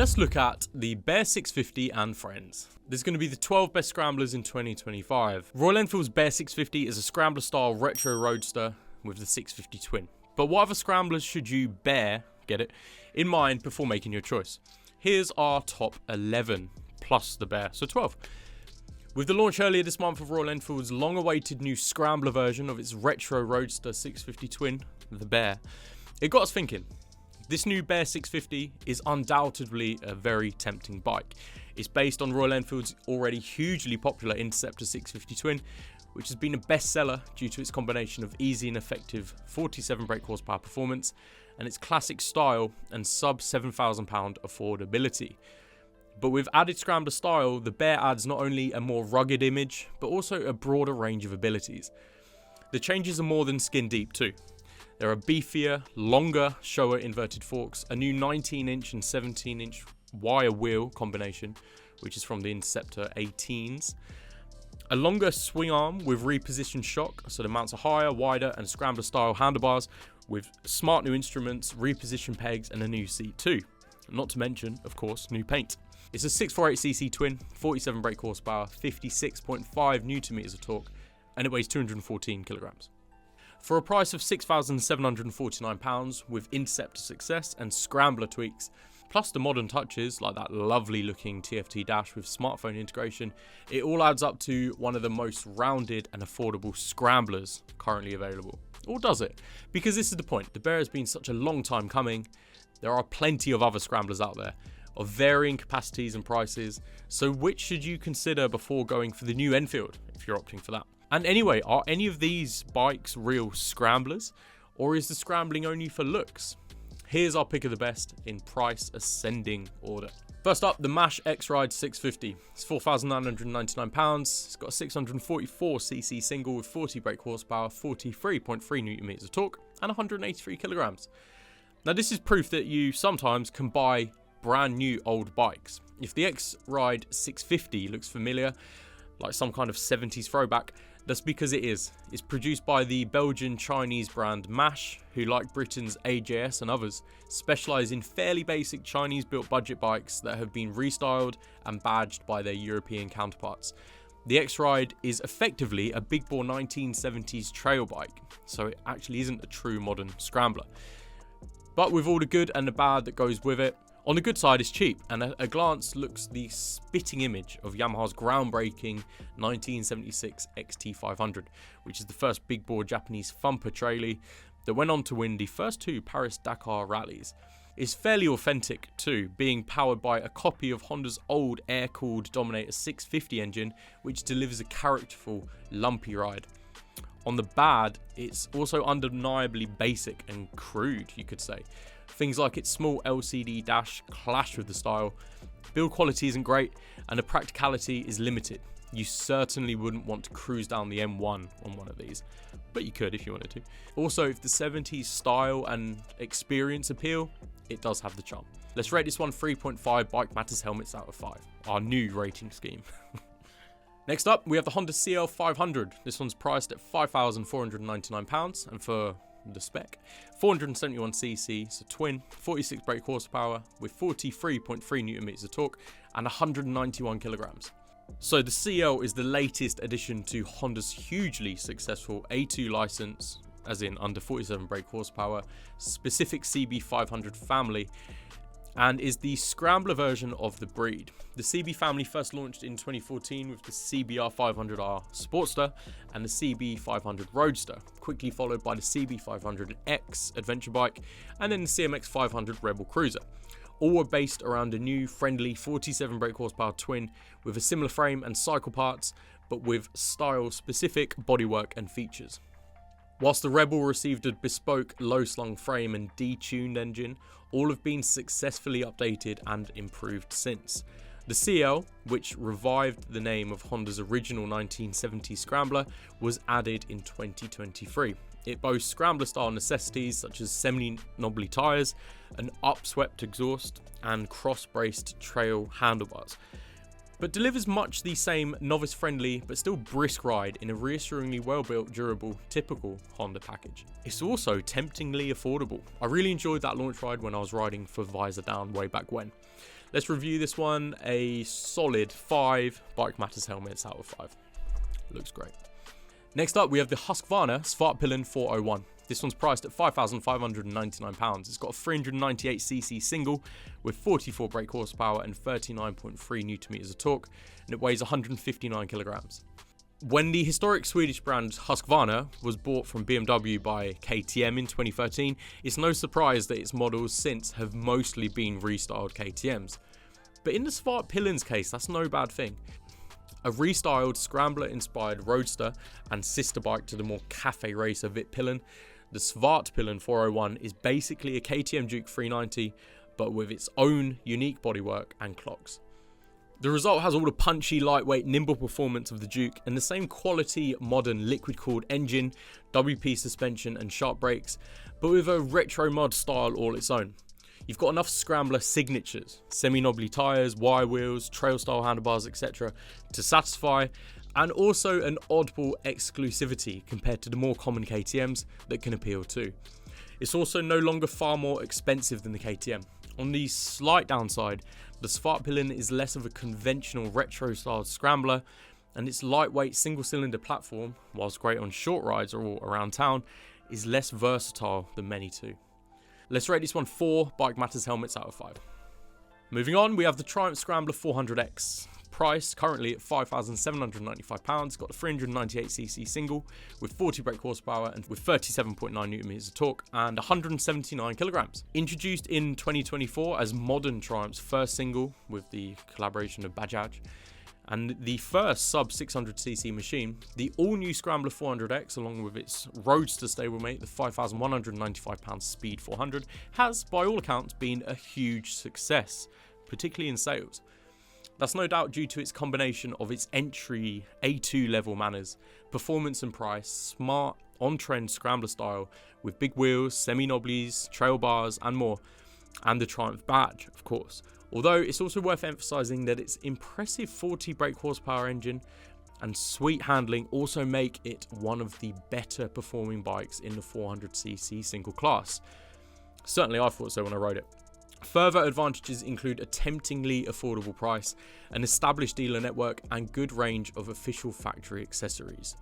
Let's look at the Bear 650 and friends. This is going to be the 12 best scramblers in 2025. Royal Enfield's Bear 650 is a scrambler style retro roadster with the 650 twin. But what other scramblers should you bear, get it, in mind before making your choice? Here's our top 11 plus the Bear, so 12. With the launch earlier this month of Royal Enfield's long-awaited new scrambler version of its retro roadster 650 twin, the Bear, it got us thinking. This new Bear 650 is undoubtedly a very tempting bike. It's based on Royal Enfield's already hugely popular Interceptor 650 twin, which has been a bestseller due to its combination of easy and effective 47 brake horsepower performance and its classic style and sub £7,000 affordability. But with added scrambler style, the Bear adds not only a more rugged image, but also a broader range of abilities. The changes are more than skin deep too. There are beefier, longer Showa inverted forks, a new 19-inch and 17-inch wire wheel combination, which is from the Interceptor 18s, a longer swing arm with repositioned shock, so the mounts are higher, wider, and scrambler style handlebars with smart new instruments, repositioned pegs, and a new seat too. Not to mention, of course, new paint. It's a 648cc twin, 47 brake horsepower, 56.5 Nm of torque, and it weighs 214 kilograms. For a price of £6,749 with Interceptor success and scrambler tweaks, plus the modern touches like that lovely looking TFT dash with smartphone integration, it all adds up to one of the most rounded and affordable scramblers currently available. Or does it? Because this is the point, the Bear has been such a long time coming. There are plenty of other scramblers out there, of varying capacities and prices, so which should you consider before going for the new Enfield, if you're opting for that? And anyway, are any of these bikes real scramblers, or is the scrambling only for looks? Here's our pick of the best in price ascending order. First up, the MASH X-Ride 650. It's £4,999, it's got a 644cc single with 40 brake horsepower, 43.3 Nm of torque, and 183 kilograms. Now this is proof that you sometimes can buy brand new old bikes. If the X-Ride 650 looks familiar, like some kind of 70s throwback, that's because it is. It's produced by the Belgian-Chinese brand MASH, who, like Britain's AJS and others, specialise in fairly basic Chinese-built budget bikes that have been restyled and badged by their European counterparts. The X-Ride is effectively a big bore 1970s trail bike, so it actually isn't a true modern scrambler. But with all the good and the bad that goes with it, on the good side, it's cheap, and at a glance looks the spitting image of Yamaha's groundbreaking 1976 XT500, which is the first big bore Japanese thumper trailer that went on to win the first two Paris-Dakar rallies. It's fairly authentic too, being powered by a copy of Honda's old air-cooled Dominator 650 engine, which delivers a characterful, lumpy ride. On the bad, it's also undeniably basic and crude, you could say. Things like its small LCD dash clash with the style, build quality isn't great, and the practicality is limited. You certainly wouldn't want to cruise down the M1 on one of these, but you could if you wanted to. Also, if the 70s style and experience appeal, it does have the charm. Let's rate this one 3.5 Bike Matters helmets out of 5, our new rating scheme. Next up, we have the Honda CL500. This one's priced at £5,499, and for the spec, 471cc, so twin, 46 brake horsepower with 43.3 Nm of torque and 191 kilograms. So the CL is the latest addition to Honda's hugely successful A2 license, as in under 47 brake horsepower, specific CB500 family, and is the scrambler version of the breed. The CB family first launched in 2014 with the CBR 500R Sportster and the CB 500 Roadster, quickly followed by the CB 500X adventure bike and then the CMX 500 Rebel Cruiser. All were based around a new, friendly 47 brake horsepower twin with a similar frame and cycle parts, but with style-specific bodywork and features. Whilst the Rebel received a bespoke low-slung frame and detuned engine, all have been successfully updated and improved since. The CL, which revived the name of Honda's original 1970 Scrambler, was added in 2023. It boasts Scrambler-style necessities such as semi-knobbly tyres, an upswept exhaust, and cross-braced trail handlebars, but delivers much the same novice-friendly but still brisk ride in a reassuringly well-built, durable, typical Honda package. It's also temptingly affordable. I really enjoyed that launch ride when I was riding for Visor Down way back when. Let's review this one. A solid 5 Bike Matters helmets out of 5. Looks great. Next up, we have the Husqvarna Svartpilen 401. This one's priced at £5,599. It's got a 398cc single with 44 brake horsepower and 39.3 Nm of torque, and it weighs 159 kilograms. When the historic Swedish brand Husqvarna was bought from BMW by KTM in 2013, it's no surprise that its models since have mostly been restyled KTMs. But in the Svartpilen's case, that's no bad thing. A restyled Scrambler-inspired roadster and sister bike to the more cafe racer Vitpilen, the Svartpilen 401 is basically a KTM Duke 390, but with its own unique bodywork and clogs. The result has all the punchy, lightweight, nimble performance of the Duke and the same quality, modern liquid-cooled engine, WP suspension and sharp brakes, but with a retro mod style all its own. You've got enough Scrambler signatures, semi-knobbly tyres, wire wheels, trail-style handlebars, etc. to satisfy, and also an oddball exclusivity compared to the more common KTMs that can appeal too. It's also no longer far more expensive than the KTM. On the slight downside, the Svartpilen is less of a conventional retro-styled Scrambler, and its lightweight single-cylinder platform, whilst great on short rides or around town, is less versatile than many too. Let's rate this one 4 Bike Matters helmets out of 5. Moving on, we have the Triumph Scrambler 400X. Price currently at £5,795. It's got a 398cc single with 40 brake horsepower and with 37.9 Nm of torque and 179 kilograms. Introduced in 2024 as modern Triumph's first single with the collaboration of Bajaj and the first sub 600cc machine, the all-new Scrambler 400X, along with its roadster stablemate, the £5,195 Speed 400, has, by all accounts, been a huge success, particularly in sales. That's no doubt due to its combination of its entry A2 level manners, performance and price, smart, on-trend Scrambler style with big wheels, semi-knobblies, trail bars and more, and the Triumph badge, of course. Although it's also worth emphasising that its impressive 40 brake horsepower engine and sweet handling also make it one of the better performing bikes in the 400cc single class. Certainly I thought so when I rode it. Further advantages include a temptingly affordable price, an established dealer network and good range of official factory accessories.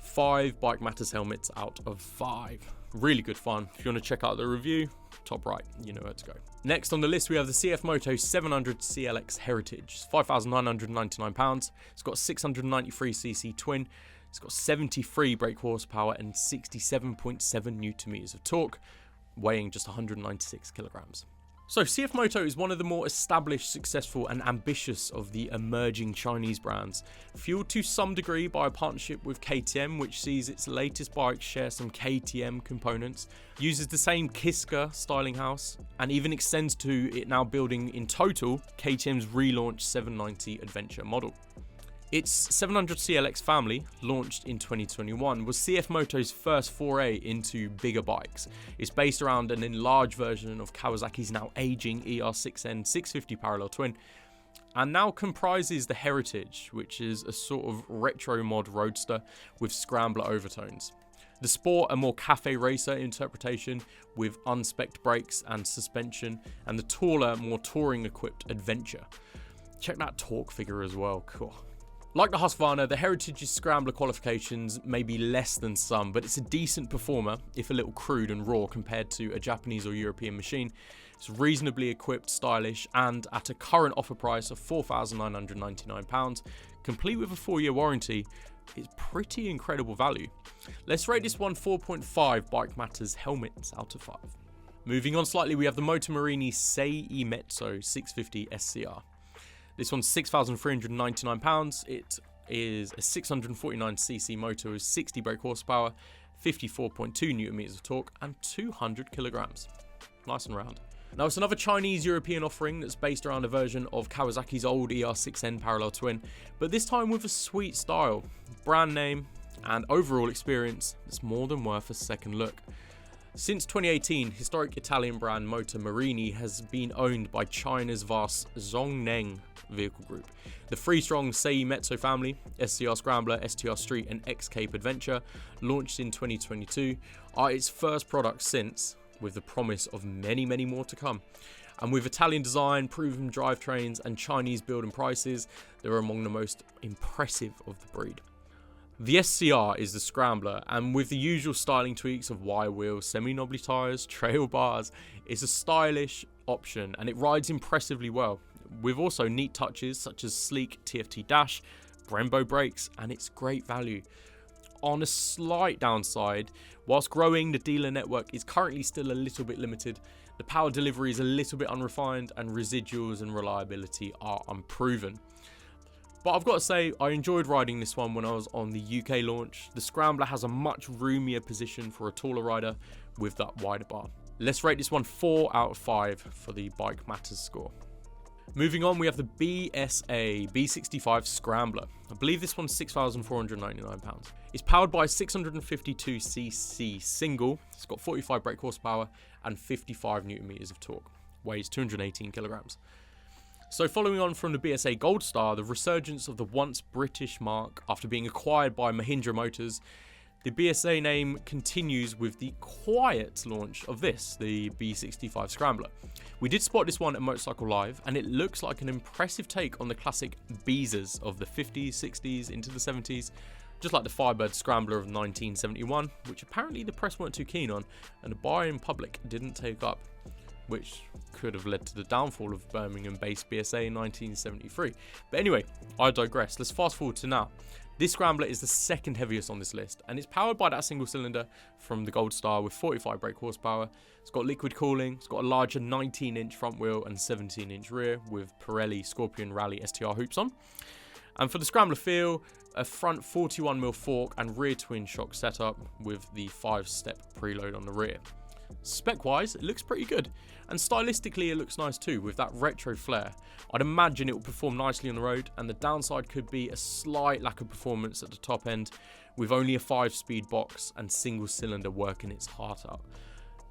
5 Bike Matters helmets out of 5. Really good fun. If you want to check out the review, top right, you know where to go. Next on the list we have the CFMoto 700 CLX Heritage. It's £5,999. It's got a 693cc twin. It's got 73 brake horsepower and 67.7 Nm of torque, weighing just 196 kilograms. So CFMoto is one of the more established, successful and ambitious of the emerging Chinese brands, fueled to some degree by a partnership with KTM, which sees its latest bike share some KTM components, uses the same Kiska styling house, and even extends to it now building in total KTM's relaunched 790 Adventure model. Its 700 CLX family, launched in 2021, was CFMoto's first foray into bigger bikes. It's based around an enlarged version of Kawasaki's now aging ER6N 650 parallel twin, and now comprises the Heritage, which is a sort of retro mod roadster with Scrambler overtones. The Sport, a more cafe racer interpretation with unspec'd brakes and suspension, and the taller, more touring equipped Adventure. Check that torque figure as well, cool. Like the Husqvarna, the Heritage's Scrambler qualifications may be less than some, but it's a decent performer, if a little crude and raw compared to a Japanese or European machine. It's reasonably equipped, stylish, and at a current offer price of £4,999, complete with a 4-year warranty, it's pretty incredible value. Let's rate this one 4.5 Bike Matters helmets out of 5. Moving on slightly, we have the Moto Morini Seiemmezzo 650 SCR. This one's £6,399. It is a 649cc motor with 60 brake horsepower, 54.2 Nm of torque, and 200 kilograms. Nice and round. Now, it's another Chinese-European offering that's based around a version of Kawasaki's old ER6N parallel twin, but this time with a sweet style, brand name, and overall experience that's more than worth a second look. Since 2018, historic Italian brand Moto Morini has been owned by China's vast Zongneng vehicle group. The three-strong Seiemmezzo family, SCR Scrambler, STR Street and X-Cape Adventure, launched in 2022, are its first products since, with the promise of many more to come. And with Italian design, proven drivetrains and Chinese build and prices, they're among the most impressive of the breed. The SCR is the Scrambler, and with the usual styling tweaks of wire wheels, semi-knobbly tyres, trail bars, it's a stylish option and it rides impressively well, with also neat touches such as sleek TFT dash, Brembo brakes, and it's great value. On a slight downside, whilst growing, the dealer network is currently still a little bit limited, the power delivery is a little bit unrefined, and residuals and reliability are unproven. But I've got to say, I enjoyed riding this one when I was on the UK launch. The Scrambler has a much roomier position for a taller rider with that wider bar. Let's rate this one 4 out of 5 for the Bike Matters score. Moving on, we have the BSA B65 Scrambler. I believe this one's £6,499. It's powered by a 652cc single. It's got 45 brake horsepower and 55 Newton meters of torque. Weighs 218 kilograms. So following on from the BSA Gold Star, the resurgence of the once British marque after being acquired by Mahindra Motors, the BSA name continues with the quiet launch of this, the B65 Scrambler. We did spot this one at Motorcycle Live, and it looks like an impressive take on the classic Beezers of the 50s, 60s into the 70s, just like the Firebird Scrambler of 1971, which apparently the press weren't too keen on, and the buyer in public didn't take up, which could have led to the downfall of Birmingham-based BSA in 1973. But anyway, I digress. Let's fast forward to now. This Scrambler is the second heaviest on this list, and it's powered by that single cylinder from the Gold Star with 45 brake horsepower. It's got liquid cooling, it's got a larger 19-inch front wheel and 17-inch rear with Pirelli Scorpion Rally STR hoops on. And for the Scrambler feel, a front 41mm fork and rear twin shock setup with the 5-step preload on the rear. Spec-wise, it looks pretty good, and stylistically it looks nice too, with that retro flair. I'd imagine it will perform nicely on the road, and the downside could be a slight lack of performance at the top end, with only a 5-speed box and single cylinder working its heart out.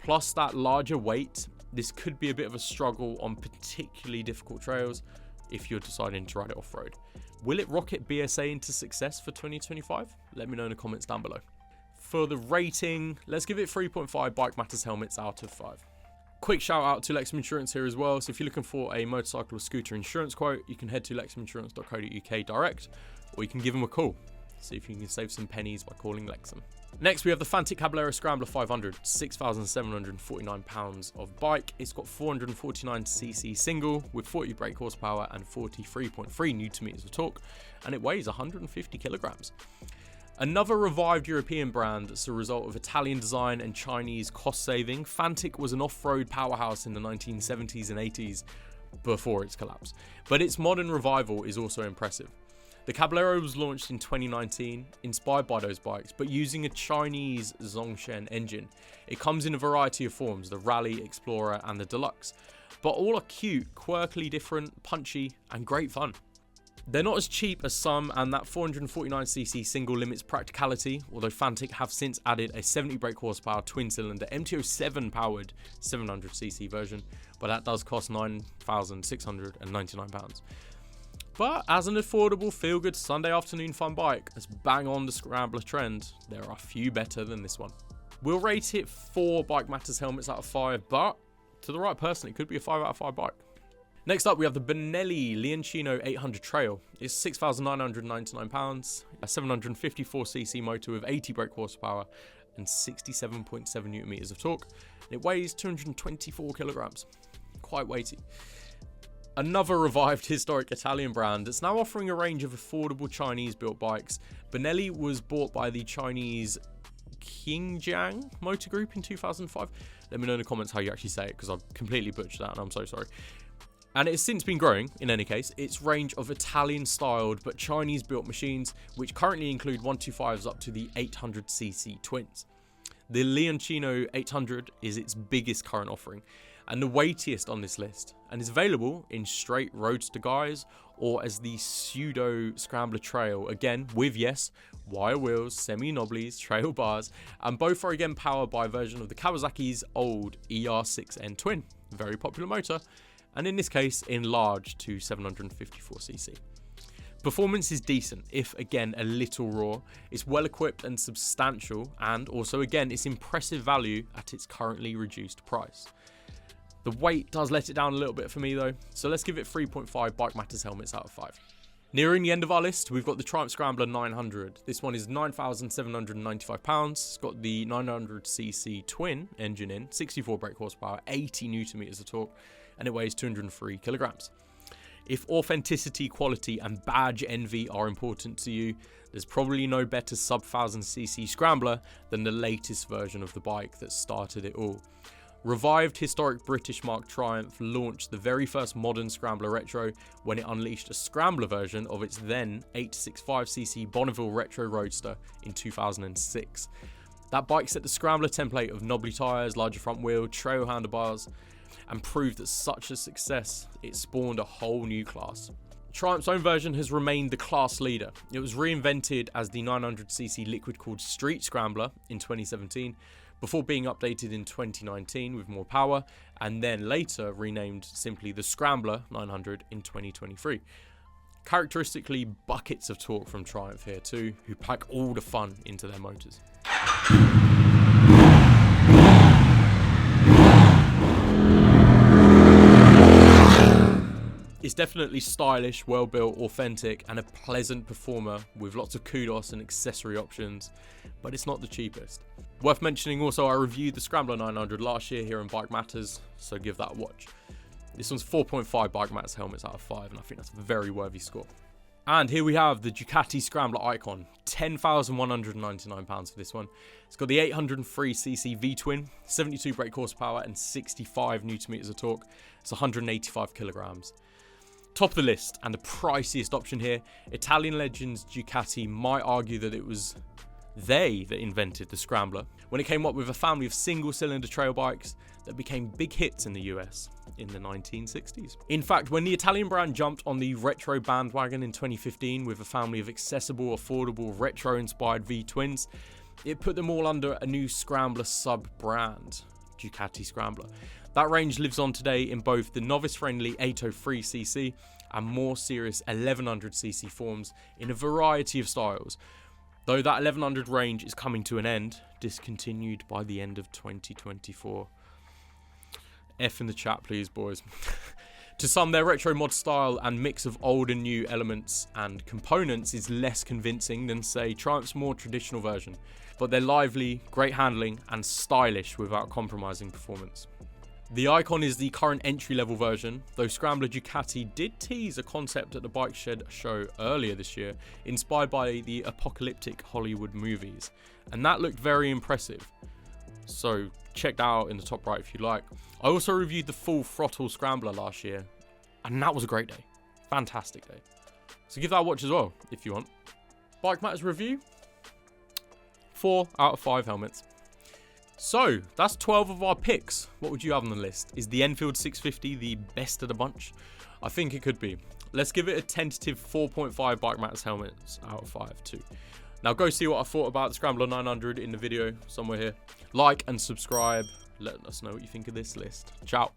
Plus that larger weight, this could be a bit of a struggle on particularly difficult trails if you're deciding to ride it off-road. Will it rocket BSA into success for 2025? Let me know in the comments down below. For the rating, let's give it 3.5 Bike Matters helmets out of 5. Quick shout out to Lexham Insurance here as well. So if you're looking for a motorcycle or scooter insurance quote, you can head to lexhaminsurance.co.uk direct, or you can give them a call. See if you can save some pennies by calling Lexham. Next, we have the Fantic Caballero Scrambler 500, £6,749 of bike. It's got 449cc single with 40 brake horsepower and 43.3 Newton meters of torque, and it weighs 150 kilograms. Another revived European brand that's a result of Italian design and Chinese cost saving, Fantic was an off-road powerhouse in the 1970s and 80s before its collapse, but its modern revival is also impressive. The Caballero was launched in 2019, inspired by those bikes, but using a Chinese Zongshen engine. It comes in a variety of forms, the Rally, Explorer and the Deluxe, but all are cute, quirkily different, punchy and great fun. They're not as cheap as some, and that 449cc single limits practicality, although Fantic have since added a 70 brake horsepower twin-cylinder MT-07 powered 700cc version, but that does cost £9,699. But as an affordable, feel-good Sunday afternoon fun bike that's bang on the Scrambler trend, there are a few better than this one. We'll rate it 4 Bike Matters helmets out of 5, but to the right person, it could be a 5 out of 5 bike. Next up, we have the Benelli Leoncino 800 Trail. It's £6,999, a 754cc motor with 80 brake horsepower and 67.7 Newton meters of torque. It weighs 224 kilograms. Quite weighty. Another revived historic Italian brand that's now offering a range of affordable Chinese-built bikes. Benelli was bought by the Chinese Qingjiang Motor Group in 2005. Let me know in the comments how you actually say it, because I've completely butchered that and I'm so sorry. And it has since been growing, in any case, its range of Italian-styled but Chinese-built machines, which currently include 125s up to the 800cc twins. The Leoncino 800 is its biggest current offering, and the weightiest on this list, and is available in straight roadster guise or as the pseudo Scrambler Trail, again with, yes, wire wheels, semi-knobblies, trail bars, and both are again powered by a version of the Kawasaki's old ER6N twin, very popular motor, and in this case enlarged to 754cc. Performance is decent, if again a little raw. It's well equipped and substantial, and also again it's impressive value at its currently reduced price. The weight does let it down a little bit for me though, so let's give it 3.5 Bike Matters helmets out of 5. Nearing the end of our list, we've got the Triumph Scrambler 900. This one is £9,795. It's got the 900cc twin engine in, 64 brake horsepower, 80 Nm of torque, and it weighs 203 kilograms. If authenticity, quality, and badge envy are important to you, there's probably no better sub-1000cc Scrambler than the latest version of the bike that started it all. Revived historic British marque Triumph launched the very first modern Scrambler Retro when it unleashed a Scrambler version of its then 865cc Bonneville Retro Roadster in 2006. That bike set the Scrambler template of knobbly tyres, larger front wheel, trail handlebars, and proved that such a success, it spawned a whole new class. Triumph's own version has remained the class leader. It was reinvented as the 900cc liquid-cooled Street Scrambler in 2017, before being updated in 2019 with more power, and then later renamed simply the Scrambler 900 in 2023. Characteristically, buckets of torque from Triumph here too, who pack all the fun into their motors. It's definitely stylish, well built, authentic, and a pleasant performer with lots of kudos and accessory options, but it's not the cheapest. Worth mentioning also, I reviewed the Scrambler 900 last year here on Bike Matters, so give that a watch. This one's 4.5 Bike Matters helmets out of 5, and I think that's a very worthy score. And here we have the Ducati Scrambler Icon, £10,199 for this one. It's got the 803cc V-twin, 72 brake horsepower, and 65 Nm of torque. It's 185 kilograms. Top of the list, and the priciest option here, Italian legends Ducati might argue that it was they that invented the Scrambler when it came up with a family of single-cylinder trail bikes that became big hits in the US in the 1960s. In fact, when the Italian brand jumped on the retro bandwagon in 2015 with a family of accessible, affordable, retro-inspired V-twins, it put them all under a new Scrambler sub-brand, Ducati Scrambler. That range lives on today in both the novice-friendly 803cc and more serious 1100cc forms in a variety of styles, though that 1100 range is coming to an end, discontinued by the end of 2024. F in the chat, please, boys. To some, their retro mod style and mix of old and new elements and components is less convincing than, say, Triumph's more traditional version, but they're lively, great handling, and stylish without compromising performance. The Icon is the current entry-level version, though Scrambler Ducati did tease a concept at the Bike Shed show earlier this year, inspired by the apocalyptic Hollywood movies, and that looked very impressive. So check that out in the top right if you like. I also reviewed the full throttle Scrambler last year, and that was a great day. Fantastic day. So give that a watch as well if you want. Bike Matters review, 4 out of 5 helmets. So, that's 12 of our picks. What would you have on the list? Is the Enfield 650 the best of the bunch? I think it could be. Let's give it a tentative 4.5 Bike Matters helmets out of 5 too. Now go see what I thought about the Scrambler 900 in the video somewhere here. Like and subscribe. Let us know what you think of this list. Ciao.